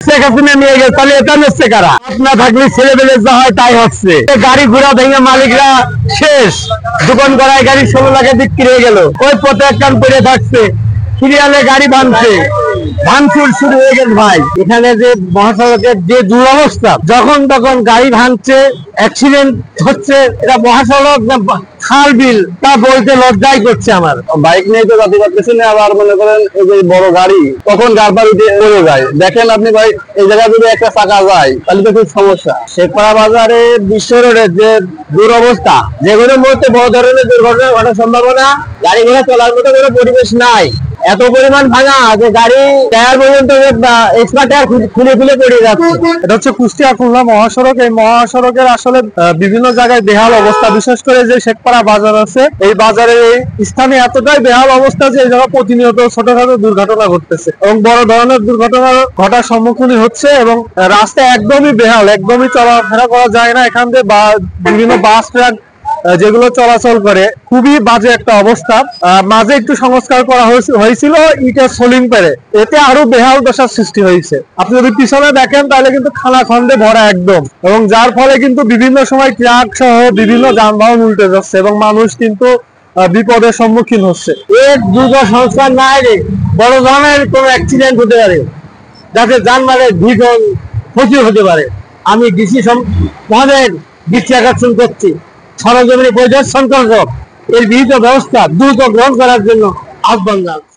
শেখ হাসিনা নিয়ে গেছে, তাহলে এটা নিচ্ছে কারা? না থাকলে ছেলেবেলে যা হয় তাই হচ্ছে। গাড়ি ঘোড়া ভেঙে মালিকরা শেষ, দোকান করায় গাড়ি 16 লাখে বিক্রি হয়ে গেল, ওই পথে এক কান পড়ে থাকছে, সিরিয়ালে গাড়ি ভাঙছে, ভাঙচুর শুরু হয়ে গেছে। ভাই এখানে যে মহাসড়কের যে দুরবস্থা, যখন তখন গাড়ি ভাঙছে, অ্যাক্সিডেন্ট হচ্ছে, এটা মহাসড়ক না খাল বিল তা বলতে লজ্জাই করছে আমার। বাইক নিয়ে তো যাতে পারতেছি না, আবার মনে করেন এই যে বড় গাড়ি তখন গাড়ি পড়ে যায়। দেখেন আপনি ভাই, এই জায়গায় যদি একটা চাকা যায় তাহলে তো খুব সমস্যা। শেখপাড়া বাজারে বিশ্ব রোডের যে দুরবস্থা, যে কোনো মুহূর্তে বড় ধরনের দুর্ঘটনা ঘটার সম্ভাবনা, গাড়ি ঘোড়া চলার মতো কোনো পরিবেশ নাই। এত পরিমাণ ভাঙা যে গাড়ি টায়ার পর্যন্ত এক্সট্রা টায়ার খুলে খুলে পড়ে যাচ্ছে। এটা হচ্ছে কুষ্টিয়া খুলনা মহাসড়ক। এই মহাসড়কের আসলে বিভিন্ন জায়গায় বেহাল অবস্থা, বিশেষ করে যে শেখপাড়া বাজার আছে, এই বাজারের এই স্থানে এতটাই বেহাল অবস্থা যে এই জায়গা প্রতিনিয়ত ছোটখাটো দুর্ঘটনা ঘটতেছে এবং বড় ধরনের দুর্ঘটনা ঘটার সম্মুখীন হচ্ছে। এবং রাস্তা একদমই বেহাল, একদমই চলাফেরা করা যায় না। এখান থেকে বিভিন্ন বাস ট্রাক যেগুলো চলাচল করে, খুবই বাজে একটা অবস্থা। মাঝে একটু সংস্কার করা হয়েছিল ইটের সোলিং পেরে, এতে আরো বেহাল দশার সৃষ্টি হয়েছে। আপনি যদি পিছনে দেখেন তাহলে কিন্তু খানাখন্দে ভরা একদম, এবং যার ফলে কিন্তু বিভিন্ন সময় ট্রাক সহ বিভিন্ন যানবাহন উল্টে যাচ্ছে এবং মানুষ কিন্তু বিপদের সম্মুখীন হচ্ছে। এর দ্রুত সংস্কার না এলে বড় ধরনের কোনো অ্যাক্সিডেন্ট হতে পারে, যাতে যানবাহনের ভীষণ ক্ষতি হতে পারে। আমি ডিসি মহোদয়ের দৃষ্টি আকর্ষণ করছি, সরজমিনে পরিদর্শন করব, এর বিহিত ব্যবস্থা দ্রুত গ্রহণ করার জন্য আহ্বান জানাচ্ছি।